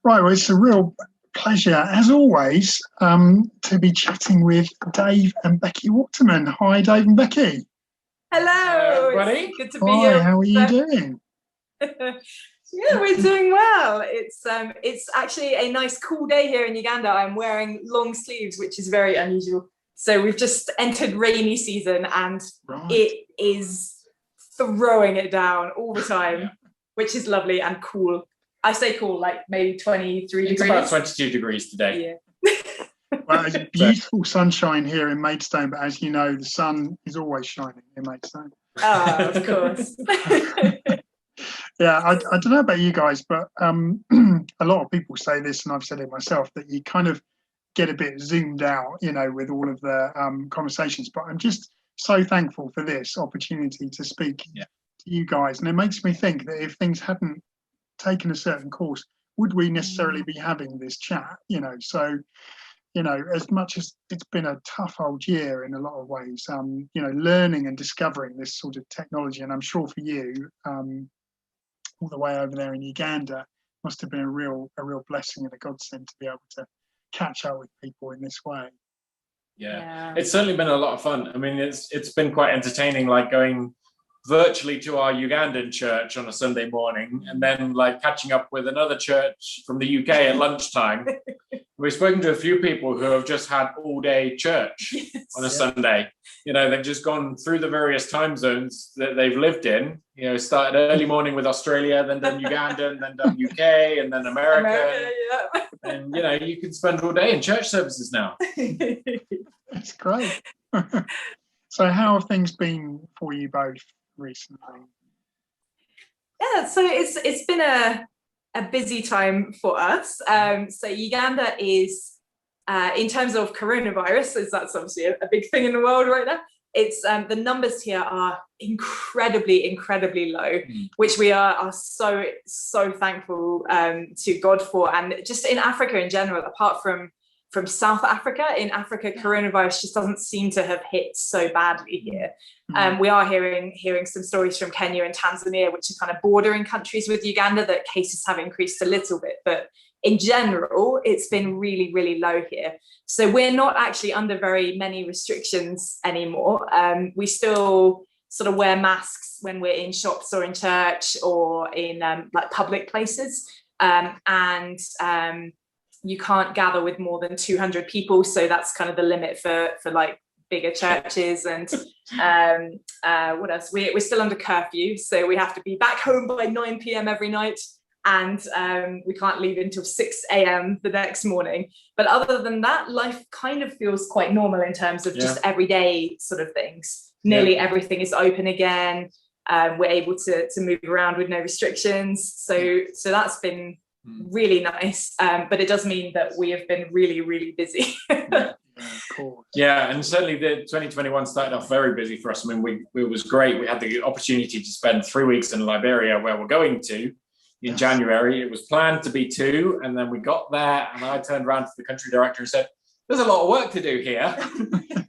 Right, well, it's a real pleasure, as always, to be chatting with Dave and Becky Waterman. Hi, Dave and Becky. Hello, everybody. good to be here. Hi, how are you doing? Yeah, we're doing well. It's actually a nice cool day here in Uganda. I'm wearing long sleeves, which is very unusual. So we've just entered rainy season and It is throwing it down all the time, which is lovely and cool. I say cool, like maybe 23 degrees. It's about 22 degrees today. Yeah. Well, it's beautiful sunshine here in Maidstone, but as you know, the sun is always shining in Maidstone. Oh, of course. Yeah, I don't know about you guys, but a lot of people say this, and I've said it myself, that you kind of get a bit zoomed out, with all of the conversations. But I'm just so thankful for this opportunity to speak to you guys. And it makes me think that if things hadn't taken a certain course, would we necessarily be having this chat? So, as much as it's been a tough old year in a lot of ways, learning and discovering this sort of technology, and I'm sure for you, all the way over there in Uganda, must have been a real blessing and a godsend to be able to catch up with people in this way. Yeah. It's certainly been a lot of fun. I mean, it's been quite entertaining, like going virtually to our Ugandan church on a Sunday morning and then like catching up with another church from the UK at lunchtime. We've spoken to a few people who have just had all day church on a Sunday. They've just gone through the various time zones that they've lived in, started early morning with Australia, then done Uganda, and then done UK, and then America. And, you can spend all day in church services now. That's great. So how have things been for you both recently? Yeah, so it's been a busy time for us. So Uganda is, in terms of coronavirus, as that's obviously a big thing in the world right now, it's the numbers here are incredibly low, which we are so thankful to God for. And just in Africa in general, apart from South Africa, in Africa, coronavirus just doesn't seem to have hit so badly here. We are hearing some stories from Kenya and Tanzania, which are kind of bordering countries with Uganda, that cases have increased a little bit. But in general, it's been really low here. So we're not actually under very many restrictions anymore. We still sort of wear masks when we're in shops or in church or in like public places. You can't gather with more than 200 people. So that's kind of the limit for like bigger churches. And what else? We're still under curfew. So we have to be back home by 9 p.m. every night. And we can't leave until 6 a.m. the next morning. But other than that, life kind of feels quite normal in terms of just everyday sort of things. Nearly everything is open again. We're able to move around with no restrictions. So that's been really nice. But it does mean that we have been really busy. Yeah, and certainly the 2021 started off very busy for us. I mean, it was great. We had the opportunity to spend 3 weeks in Liberia, where we're going to in January. It was planned to be 2, and then we got there and I turned around to the country director and said, there's a lot of work to do here.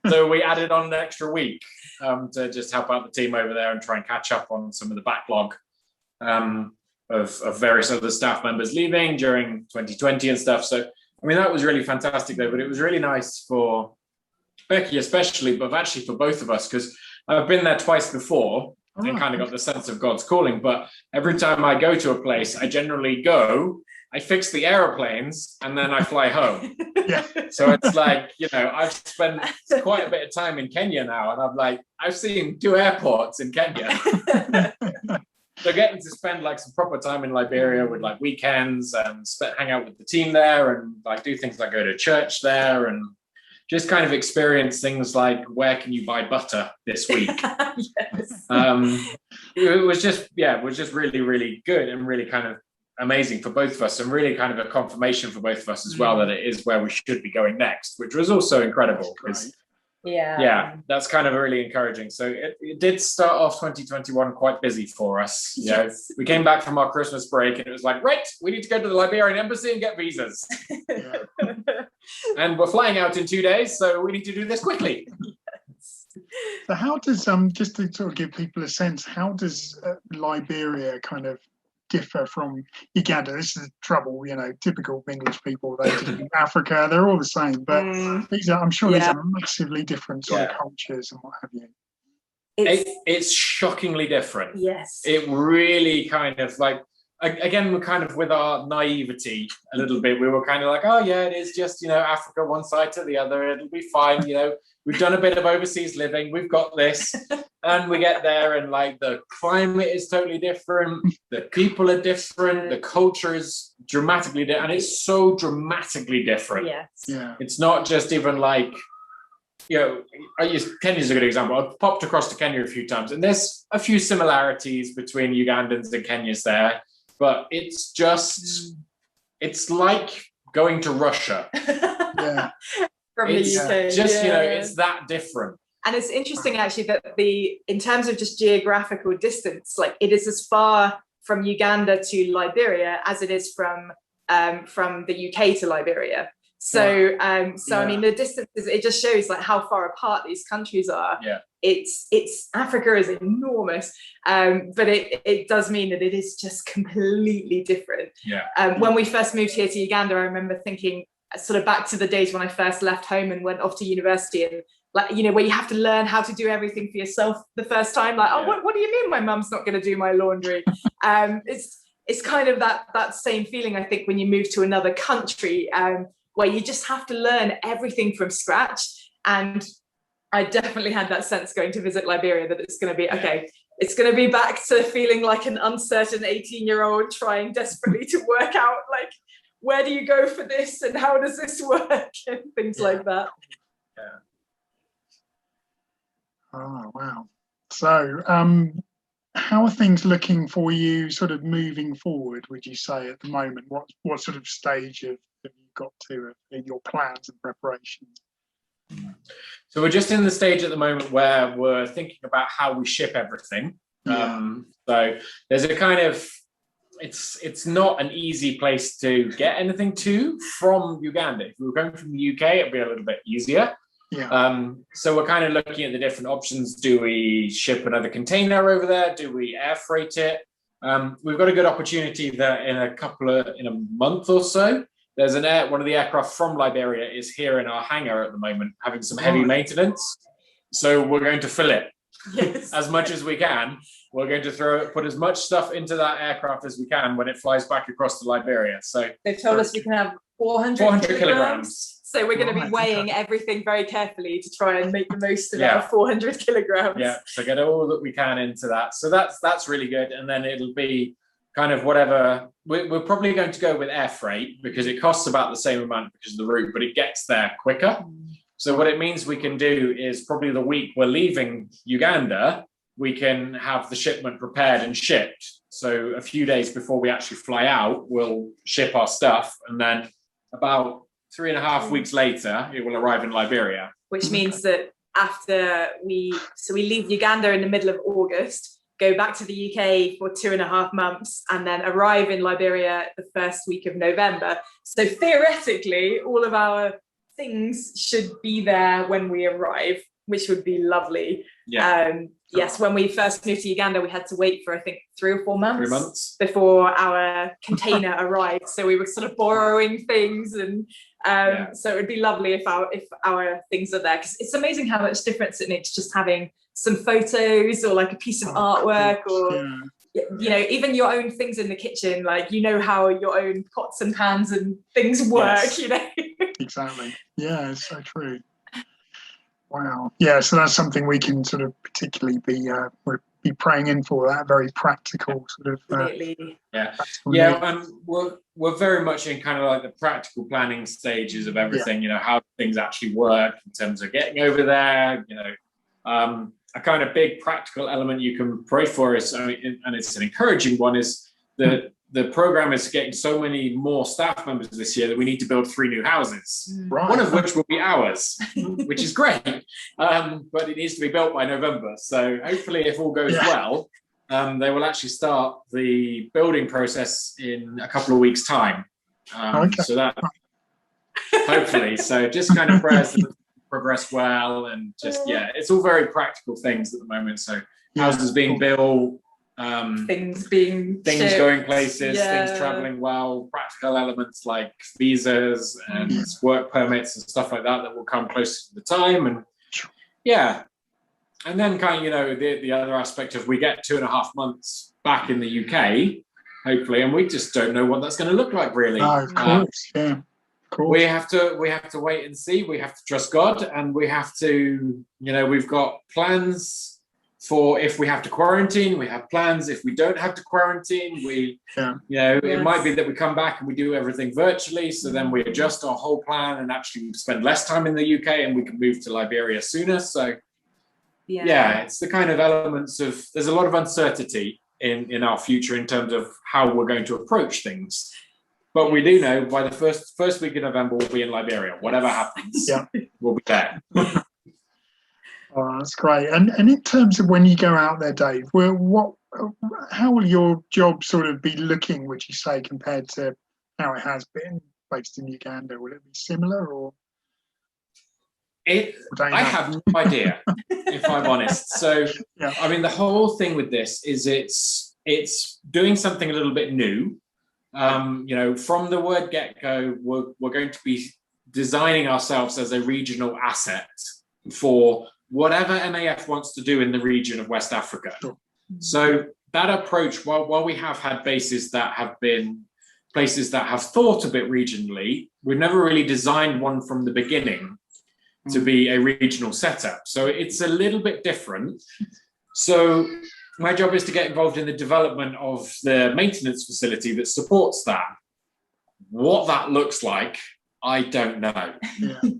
So we added on an extra week to just help out the team over there and try and catch up on some of the backlog of various other staff members leaving during 2020 and stuff. So, I mean, that was really fantastic though, but it was really nice for Becky especially, but actually for both of us, because I've been there twice before and kind of got the sense of God's calling. But every time I go to a place, I generally I fix the aeroplanes and then I fly home. So it's like, I've spent quite a bit of time in Kenya now, and I've seen 2 airports in Kenya. So getting to spend like some proper time in Liberia with like weekends and hang out with the team there and like do things like go to church there and just kind of experience things like, where can you buy butter this week? It was just really good and really kind of amazing for both of us, and really kind of a confirmation for both of us as well that it is where we should be going next, which was also incredible. That's kind of really encouraging. So it did start off 2021 quite busy for us. We came back from our Christmas break and it was like, right, we need to go to the Liberian embassy and get visas. And we're flying out in 2 days, so we need to do this quickly. So how does just to sort of give people a sense, how does Liberia kind of differ from Uganda? This is the trouble, typical English people, they live in Africa, they're all the same, but these are massively different sort of cultures and what have you. It's shockingly different. Yes. It really kind of like, again, we're kind of with our naivety a little bit. We were kind of like, oh yeah, it is just, Africa, one side to the other. It'll be fine. We've done a bit of overseas living. We've got this. And we get there and like the climate is totally different. The people are different. The culture is dramatically different. And it's so dramatically different. Yes. Yeah. It's not just even like, Kenya's a good example. I've popped across to Kenya a few times and there's a few similarities between Ugandans and Kenyans there. But it's just, it's like going to Russia. Yeah. From the UK. Just, it's that different. And it's interesting actually that in terms of just geographical distance, like it is as far from Uganda to Liberia as it is from the UK to Liberia. So, I mean, the distances, it just shows like how far apart these countries are. Yeah. It's Africa is enormous, but it does mean that it is just completely different. Yeah. When we first moved here to Uganda, I remember thinking sort of back to the days when I first left home and went off to university and like, where you have to learn how to do everything for yourself the first time. Like, what do you mean my mum's not going to do my laundry? It's kind of that same feeling, I think, when you move to another country, where you just have to learn everything from scratch. And I definitely had that sense going to visit Liberia that it's going to be, okay, it's going to be back to feeling like an uncertain 18-year-old trying desperately to work out, like, where do you go for this and how does this work and things like that. Yeah. Oh, wow. So how are things looking for you sort of moving forward, would you say, at the moment? What sort of stage have you got to in your plans and preparations? So we're just in the stage at the moment where we're thinking about how we ship everything. So there's a kind of, it's not an easy place to get anything to from Uganda. If we were going from the UK, it'd be a little bit easier. Yeah. So we're kind of looking at the different options. Do we ship another container over there? Do we air freight it? We've got a good opportunity that in a month or so, there's one of the aircraft from Liberia is here in our hangar at the moment, having some heavy maintenance. So we're going to fill it as much as we can. We're going to put as much stuff into that aircraft as we can when it flies back across to Liberia. So they've told us we can have 400 kilograms. So we're going to be weighing everything very carefully to try and make the most of our 400 kilograms. Yeah, so get all that we can into that. So that's really good. And then it'll be kind of whatever. We're probably going to go with air freight because it costs about the same amount because of the route, but it gets there quicker. So what it means we can do is probably the week we're leaving Uganda, we can have the shipment prepared and shipped. So a few days before we actually fly out, we'll ship our stuff. And then about 3.5 weeks later, it will arrive in Liberia. Which means that after we leave Uganda in the middle of August, go back to the UK for 2.5 months, and then arrive in Liberia the first week of November. So theoretically, all of our things should be there when we arrive, which would be lovely. Yes, when we first moved to Uganda, we had to wait for, I think, 3 or 4 months, 3 months before our container arrived. So we were sort of borrowing things, and so it would be lovely if our things are there, because it's amazing how much difference it makes just having some photos or like a piece of artwork or even your own things in the kitchen, like how your own pots and pans and things work. Exactly. Yeah, it's so true. Wow. Yeah, so that's something we can sort of particularly be praying in for, that very practical sort of we're very much in kind of like the practical planning stages of everything, how things actually work in terms of getting over there, a kind of big practical element you can pray for is, and it's an encouraging one, is that the program is getting so many more staff members this year that we need to build 3 new houses, one of which will be ours, which is great, but it needs to be built by November. So hopefully, if all goes well, they will actually start the building process in a couple of weeks' time. So that hopefully, so just kind of prayers that progress well, and just it's all very practical things at the moment. So houses being built, things being shipped, going places, yeah. things traveling well, practical elements like visas and work permits and stuff like that will come closer to the time. And yeah. And then kind of, you know, the other aspect of we get 2.5 months back in the UK, hopefully, and we just don't know what that's going to look like, really. Of course, yeah. Of course. We have to wait and see. We have to trust God, and we have to, you know, we've got plans for if we have to quarantine. We have plans if we don't have to quarantine. You know, it might be that we come back and we do everything virtually. So then we adjust our whole plan and actually spend less time in the UK, and we can move to Liberia sooner. So. Yeah, it's the kind of elements of, there's a lot of uncertainty in our future in terms of how we're going to approach things. But we do know by the first week of November, we'll be in Liberia. Whatever happens, we'll be there. Oh, that's great. And in terms of when you go out there, Dave, how will your job sort of be looking, would you say, compared to how it has been based in Uganda? Will it be similar or? I have no idea, if I'm honest. So, I mean, the whole thing with this is it's doing something a little bit new. You know, from the word get-go, we're going to be designing ourselves as a regional asset for whatever MAF wants to do in the region of West Africa. Sure. So that approach, while we have had bases that have been places that have thought a bit regionally, we've never really designed one from the beginning to be a regional setup. So it's a little bit different. So my job is to get involved in the development of the maintenance facility that supports that. What that looks like, I don't know.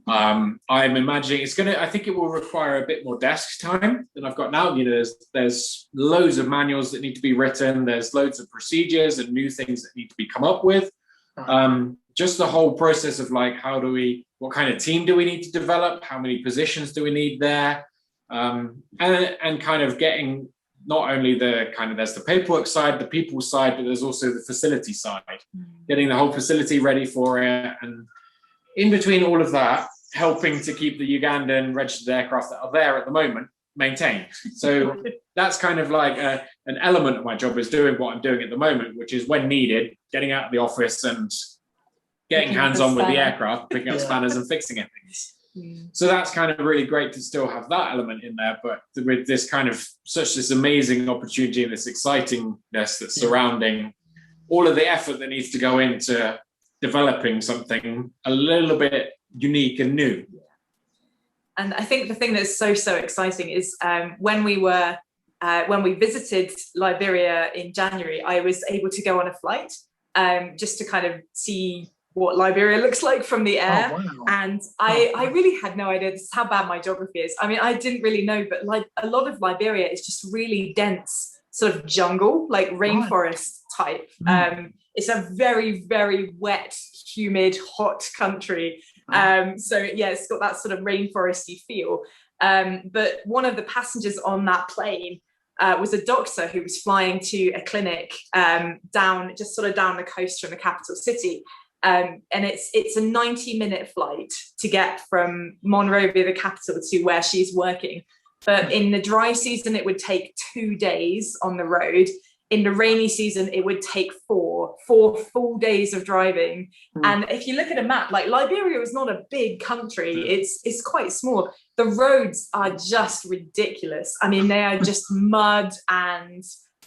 I'm imagining I think it will require a bit more desk time than I've got now. You know, there's loads of manuals that need to be written. There's loads of procedures and new things that need to be come up with. Just the whole process of like, what kind of team do we need to develop? How many positions do we need there? And kind of getting not only there's the paperwork side, the people side, but there's also the facility side, getting the whole facility ready for it. And in between all of that, helping to keep the Ugandan registered aircraft that are there at the moment maintained. So that's kind of like an element of my job is doing what I'm doing at the moment, which is when needed, getting out of the office and getting hands-on with the aircraft, picking up spanners and fixing things. So that's kind of really great to still have that element in there, but with this kind of this amazing opportunity and this excitingness that's surrounding all of the effort that needs to go into developing something a little bit unique and new. And I think the thing that's so exciting is when we visited Liberia in January, I was able to go on a flight just to kind of see what Liberia looks like from the air. Oh, wow. And I really had no idea. This is how bad my geography is. I mean, I didn't really know, but like a lot of Liberia is just really dense sort of jungle, like rainforest type. It's a very, very wet, humid, hot country. So yeah, it's got that sort of rainforesty feel. But one of the passengers on that plane was a doctor who was flying to a clinic down the coast from the capital city. And it's a 90-minute flight to get from Monrovia, the capital, to where she's working. But in the dry season, it would take 2 days on the road. In the rainy season, it would take four full days of driving. And if you look at a map, like Liberia is not a big country. It's quite small. The roads are just ridiculous. I mean, they are just mud and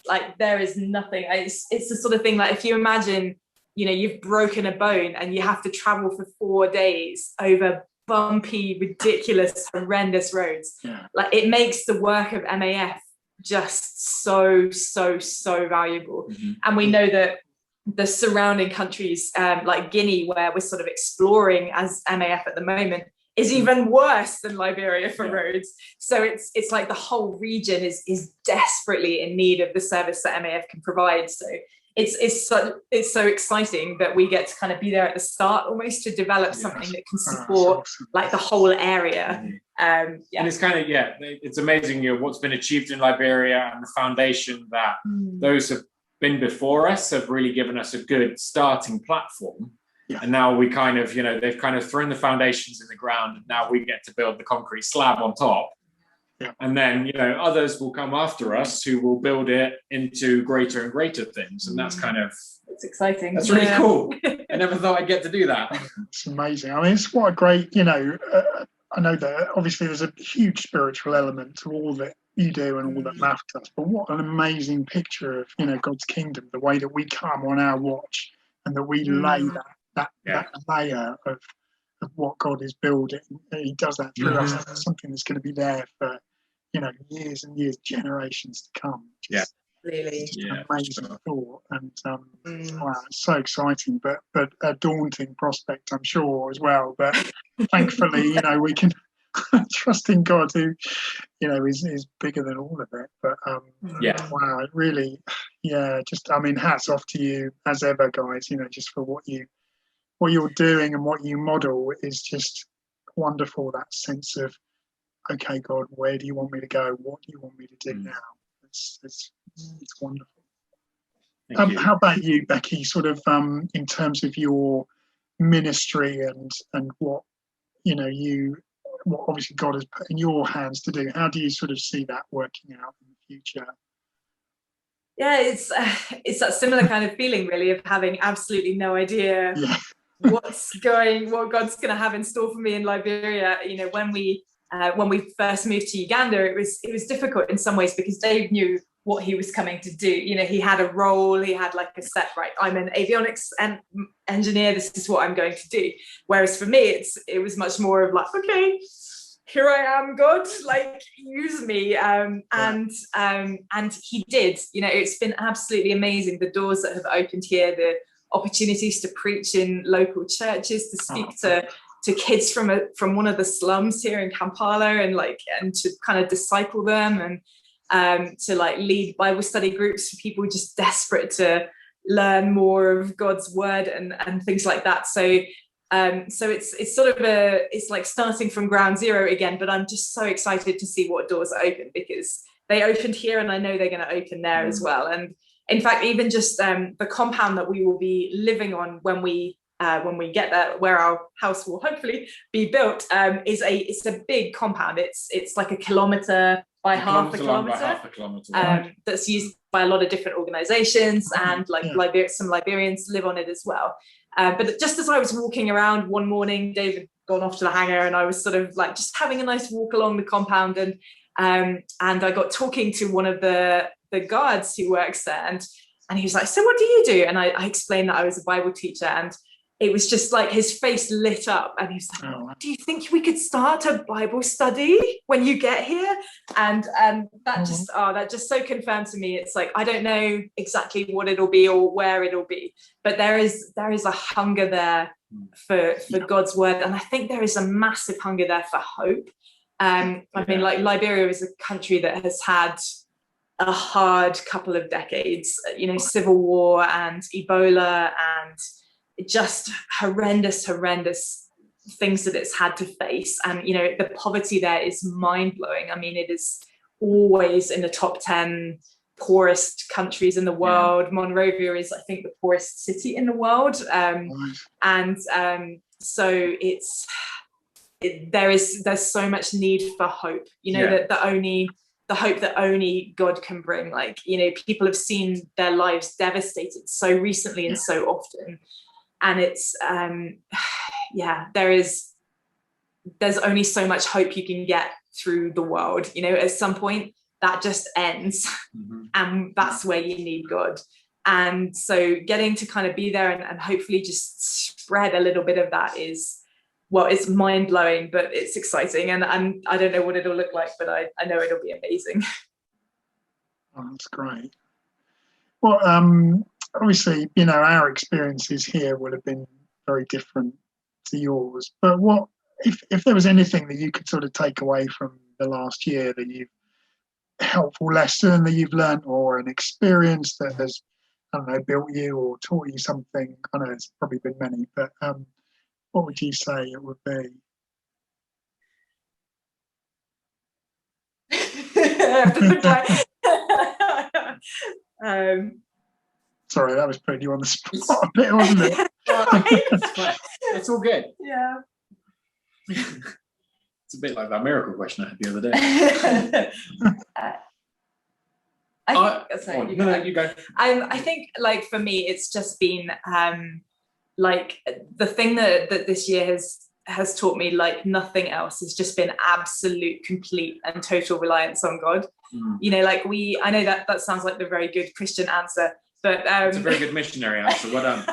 like there is nothing. It's the sort of thing like if you imagine, you know, you've broken a bone and you have to travel for 4 days over bumpy, ridiculous, horrendous roads. Like it makes the work of MAF just so valuable. And we know that the surrounding countries like Guinea, where we're sort of exploring as MAF at the moment, is even worse than Liberia for roads. So it's like the whole region is desperately in need of the service that MAF can provide. So it's so exciting that we get to kind of be there at the start almost to develop something that can support like the whole area. And it's kind of it's amazing, you know, what's been achieved in Liberia and the foundation that those have been before us have really given us a good starting platform. And now we kind of, you know, they've kind of thrown the foundations in the ground and now we get to build the concrete slab on top. And then, others will come after us who will build it into greater and greater things. And that's it's exciting. That's really cool. I never thought I'd get to do that. It's amazing. I mean, it's what a great, I know that obviously there's a huge spiritual element to all that you do and all that Matt does, but what an amazing picture of, God's kingdom, the way that we come on our watch and that we lay that layer of what God is building. He does that through us. It's something that's going to be there for, years and years, generations to come. Really, an amazing thought, and wow, it's so exciting, but a daunting prospect, I'm sure, as well. But thankfully, we can trust in God, who is bigger than all of it. But wow, it really, hats off to you as ever, guys. Just for what you're doing and what you model is just wonderful. That sense of, okay, God, where do you want me to go? What do you want me to do now? It's wonderful. How about you, Becky? Sort of in terms of your ministry and what what obviously God has put in your hands to do. How do you sort of see that working out in the future? Yeah, it's that similar kind of feeling, really, of having absolutely no idea what God's going to have in store for me in Liberia. When we first moved to Uganda, it was difficult in some ways because Dave knew what he was coming to do. He had a role, he had like a set, right, I'm an avionics engineer, this is what I'm going to do. Whereas for me, it was much more of like, okay, here I am, God, like, use me. And he did. It's been absolutely amazing, the doors that have opened here, the opportunities to preach in local churches, to speak to kids from one of the slums here in Kampala, and to kind of disciple them, and to like lead Bible study groups for people just desperate to learn more of God's word and things like that. So it's sort of it's like starting from ground zero again, but I'm just so excited to see what doors open, because they opened here and I know they're going to open there as well. And in fact, even just the compound that we will be living on when we get there, where our house will hopefully be built, it's a big compound. It's like a kilometre by half a kilometre. That's used by a lot of different organisations, and some Liberians live on it as well. But just as I was walking around one morning, David had gone off to the hangar, and I was sort of like just having a nice walk along the compound, and I got talking to one of the guards who works there, and he was like, "So what do you do?" And I explained that I was a Bible teacher, and it was just like his face lit up, and he was like, "Do you think we could start a Bible study when you get here?" And that just so confirmed to me. It's like, I don't know exactly what it'll be or where it'll be, but there is a hunger there for God's word, and I think there is a massive hunger there for hope. I mean, like, Liberia is a country that has had a hard couple of decades, civil war and Ebola and just horrendous things that it's had to face. And, the poverty there is mind-blowing. I mean, it is always in the top 10 poorest countries in the world. Yeah. Monrovia is, I think, the poorest city in the world. So there's so much need for hope, the hope that only God can bring. Like, people have seen their lives devastated so recently and so often. And it's, there's only so much hope you can get through the world. At some point that just ends, and that's where you need God. And so getting to kind of be there and hopefully just spread a little bit of that is, well, it's mind-blowing, but it's exciting. And I don't know what it'll look like, but I know it'll be amazing. Oh, that's great. Well, obviously, our experiences here would have been very different to yours. But what if there was anything that you could sort of take away from the last year, that you've helpful lesson that you've learned, or an experience that has, I don't know, built you or taught you something? I know it's probably been many, but what would you say it would be? Sorry, that was putting you on the spot a bit, wasn't it? It's all good. Yeah. It's a bit like that miracle question I had the other day. You go. I think, like, for me, it's just been like the thing that this year has taught me, like nothing else, has just been absolute, complete and total reliance on God. You know, like I know that sounds like the very good Christian answer, but it's a very good missionary answer. Well done.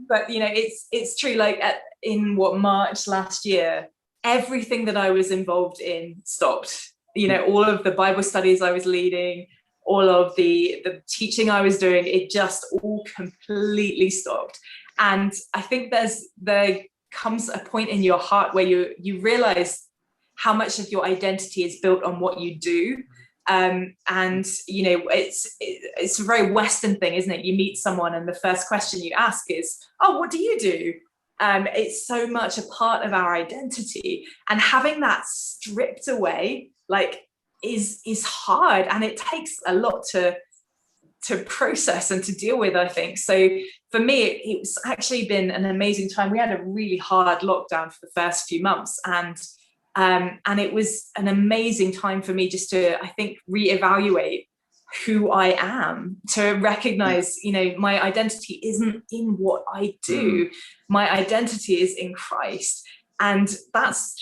but you know, it's true. Like in March last year, everything that I was involved in stopped. You know, all of the Bible studies I was leading, all of the teaching I was doing, it just all completely stopped. And I think there comes a point in your heart where you realize how much of your identity is built on what you do. And you know, it's a very Western thing, isn't it? You meet someone and the first question you ask is, oh, what do you do? It's so much a part of our identity, and having that stripped away, like, is hard, and it takes a lot to process and to deal with, I think. So for me, it's actually been an amazing time. We had a really hard lockdown for the first few months, and it was an amazing time for me just to, I think, reevaluate who I am, to recognize, you know, my identity isn't in what I do. My identity is in Christ. And that's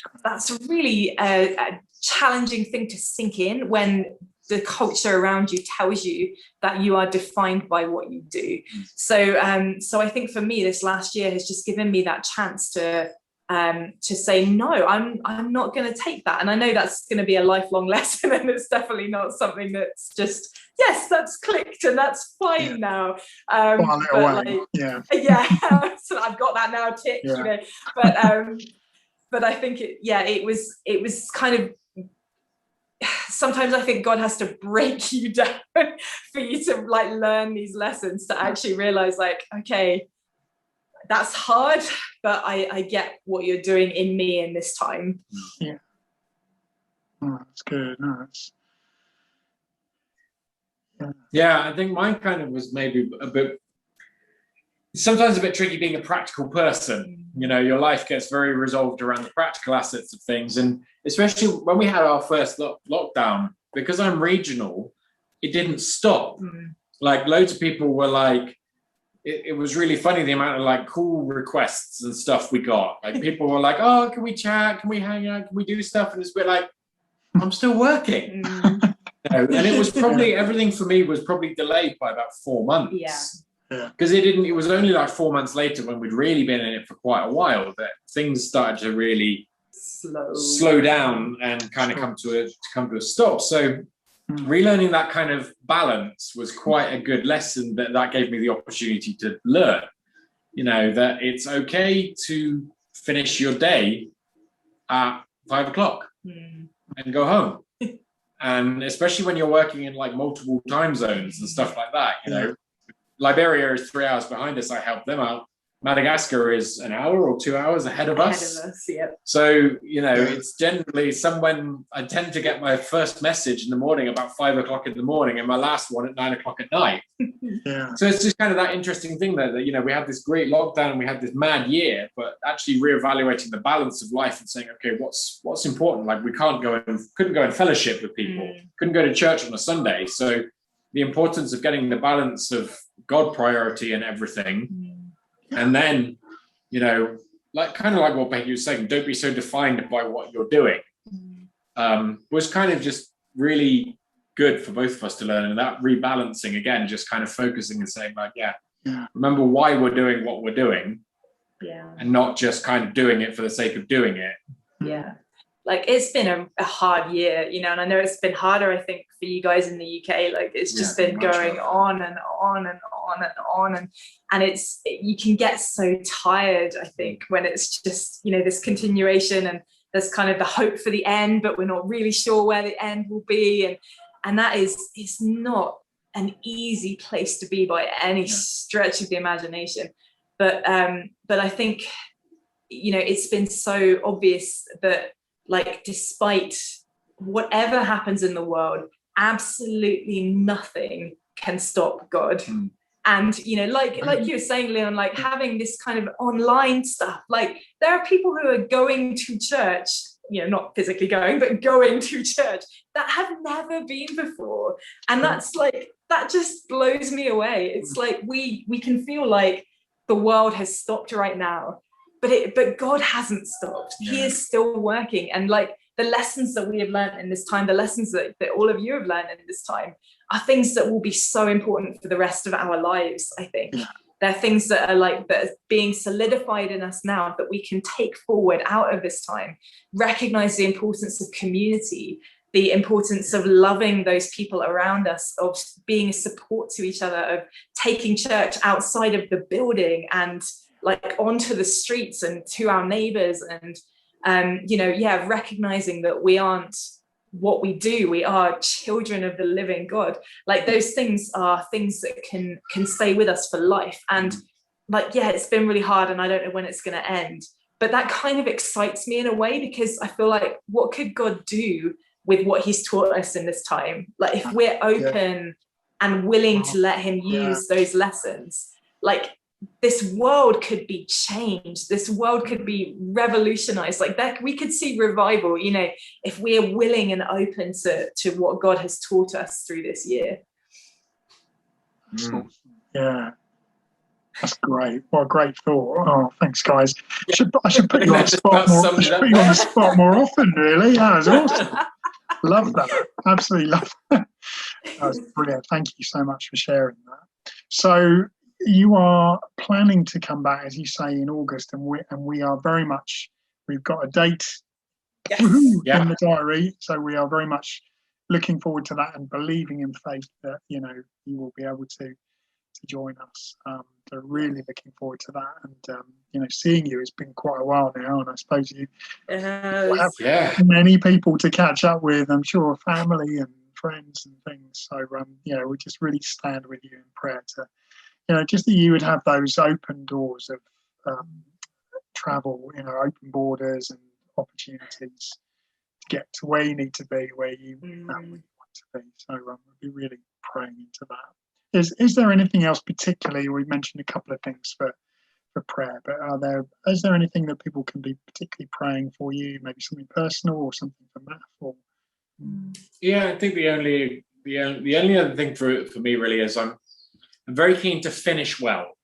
really a challenging thing to sink in when the culture around you tells you that you are defined by what you do. So I think for me, this last year has just given me that chance to say, no, I'm not going to take that. And I know that's going to be a lifelong lesson, and it's definitely not something that's just, yes, that's clicked and that's fine now. So I've got that now ticked, you know. But I think it was kind of, sometimes I think God has to break you down for you to, like, learn these lessons, to actually realize, like, okay, that's hard, but I get what you're doing in me in this time. Yeah. Oh, that's good. No, that's... Yeah, I think mine kind of was maybe sometimes a bit tricky being a practical person. You know, your life gets very resolved around the practical assets of things. And especially when we had our first lockdown, because I'm regional, it didn't stop. Like, loads of people were like, it was really funny, the amount of, like, cool requests and stuff we got. Like, people were like, oh, can we chat? Can we hang out? Can we do stuff? And it's a bit like, I'm still working. And it was probably, everything for me was probably delayed by about 4 months. Yeah. Because it was only like 4 months later, when we'd really been in it for quite a while, that things started to really slow down and kind of come to a stop. So relearning that kind of balance was quite a good lesson that gave me the opportunity to learn, you know, that it's okay to finish your day at 5 o'clock and go home. And especially when you're working in, like, multiple time zones and stuff like that, you know. Liberia is 3 hours behind us. I helped them out. Madagascar is an hour or 2 hours ahead of us. Yep. So, you know, it's generally when I tend to get my first message in the morning about 5 o'clock in the morning, and my last one at 9 o'clock at night. So it's just kind of that interesting thing that, you know, we had this great lockdown and we had this mad year, but actually reevaluating the balance of life and saying, okay, what's important? Like, we couldn't go in fellowship with people, couldn't go to church on a Sunday. So the importance of getting the balance of God priority and everything. And then, you know, like, kind of like what Becky was saying, don't be so defined by what you're doing, was kind of just really good for both of us to learn. And that rebalancing, again, just kind of focusing and saying, like, remember why we're doing what we're doing, and not just kind of doing it for the sake of doing it. Like, it's been a hard year, you know, and I know it's been harder, I think, for you guys in the UK. Like, it's just been going on and on and on and on, and you can get so tired, I think, when it's just, you know, this continuation, and there's kind of the hope for the end, but we're not really sure where the end will be, and that it's not an easy place to be by any stretch of the imagination. But I think, you know, it's been so obvious that, like, despite whatever happens in the world, absolutely nothing can stop God. And, you know, like you were saying, Leon, like having this kind of online stuff, like there are people who are going to church, you know, not physically going, but going to church that have never been before. And that's like, that just blows me away. It's like we can feel like the world has stopped right now, but God hasn't stopped. He is still working. And like the lessons that we have learned in this time, the lessons that all of you have learned in this time are things that will be so important for the rest of our lives, I think. They're things that are being solidified in us now that we can take forward out of this time, recognize the importance of community, the importance of loving those people around us, of being a support to each other, of taking church outside of the building and like onto the streets and to our neighbors, and recognizing that we aren't what we do, we are children of the living God. Like those things are things that can stay with us for life. And like, it's been really hard and I don't know when it's going to end, but that kind of excites me in a way, because I feel like, what could God do with what he's taught us in this time? Like if we're open and willing to let him use those lessons, like this world could be changed, this world could be revolutionized, like that we could see revival, you know, if we are willing and open to what God has taught us through this year. Yeah, that's great. What a great thought. Oh, thanks guys. I should put you on the spot more. I should put you on the spot more often, really. That was awesome. Love that. Absolutely love that. That was brilliant. Thank you so much for sharing that. So you are planning to come back, as you say, in August, and we are very much, we've got a date in the diary, so we are very much looking forward to that and believing in faith that, you know, you will be able to join us. So really looking forward to that, and you know, seeing you, it's been quite a while now, and I suppose you have many people to catch up with, I'm sure, family and friends and things. So you know, we just really stand with you in prayer to, you know, just that you would have those open doors of travel, you know, open borders and opportunities to get to where you need to be, where you want to be. So we'll be really praying into that. Is there anything else particularly? We mentioned a couple of things for prayer, but is there anything that people can be particularly praying for you? Maybe something personal or something for Matt? Or yeah, I think the only other thing for me really is I'm very keen to finish well.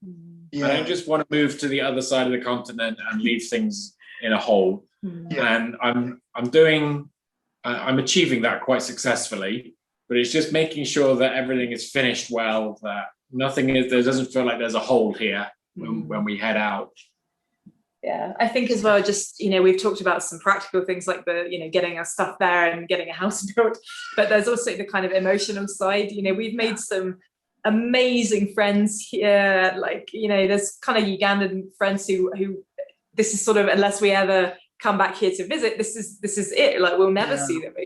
I don't just want to move to the other side of the continent and leave things in a hole. And I'm achieving that quite successfully, but it's just making sure that everything is finished well, that there doesn't feel like there's a hole here when we head out. Yeah, I think as well, just, you know, we've talked about some practical things like getting our stuff there and getting a house built, but there's also the kind of emotional side. You know, we've made some amazing friends here, like, you know, there's kind of Ugandan friends who this is sort of, unless we ever come back here to visit, this is it, like we'll never see them again.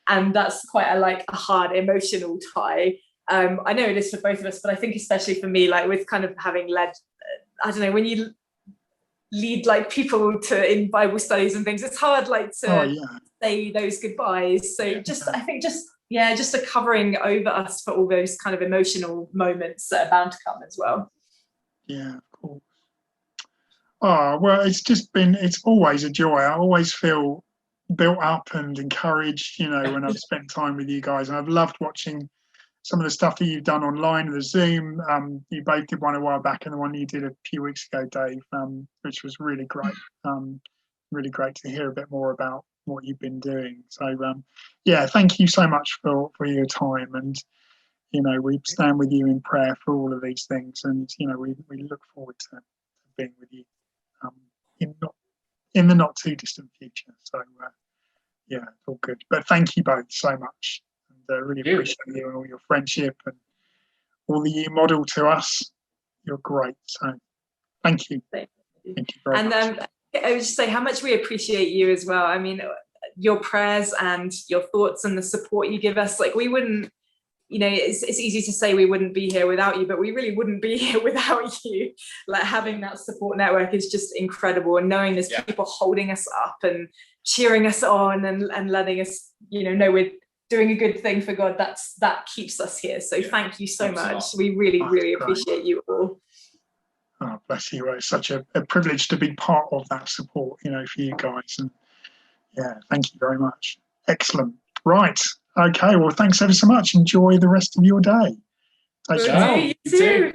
And that's quite a hard emotional tie. I know it is for both of us, but I think especially for me, like with kind of having led, I don't know, when you lead like people in Bible studies and things, it's hard to say those goodbyes. So I think just a covering over us for all those kind of emotional moments that are bound to come as well. Yeah, of course. Oh, well, it's always a joy. I always feel built up and encouraged, you know, when I've spent time with you guys. And I've loved watching some of the stuff that you've done online, the Zoom. You both did one a while back, and the one you did a few weeks ago, Dave, which was really great. Really great to hear a bit more about what you've been doing. So thank you so much for your time, and you know, we stand with you in prayer for all of these things, and you know, we look forward to being with you in the not too distant future. So it's all good. But thank you both so much, and really appreciate you and all your friendship and all that you model to us. You're great. So thank you. Thank you very much. I would just say how much we appreciate you as well. I mean, your prayers and your thoughts and the support you give us, like we wouldn't, you know, it's easy to say we wouldn't be here without you, but we really wouldn't be here without you. Like having that support network is just incredible, and knowing there's people holding us up and cheering us on and letting us, you know we're doing a good thing for God, that keeps us here. So thank you so much. We really appreciate you all. Oh, bless you. It's such a privilege to be part of that support, for you guys. And yeah, thank you very much. Excellent. Right. Okay. Well, thanks ever so much. Enjoy the rest of your day. Take care. You too.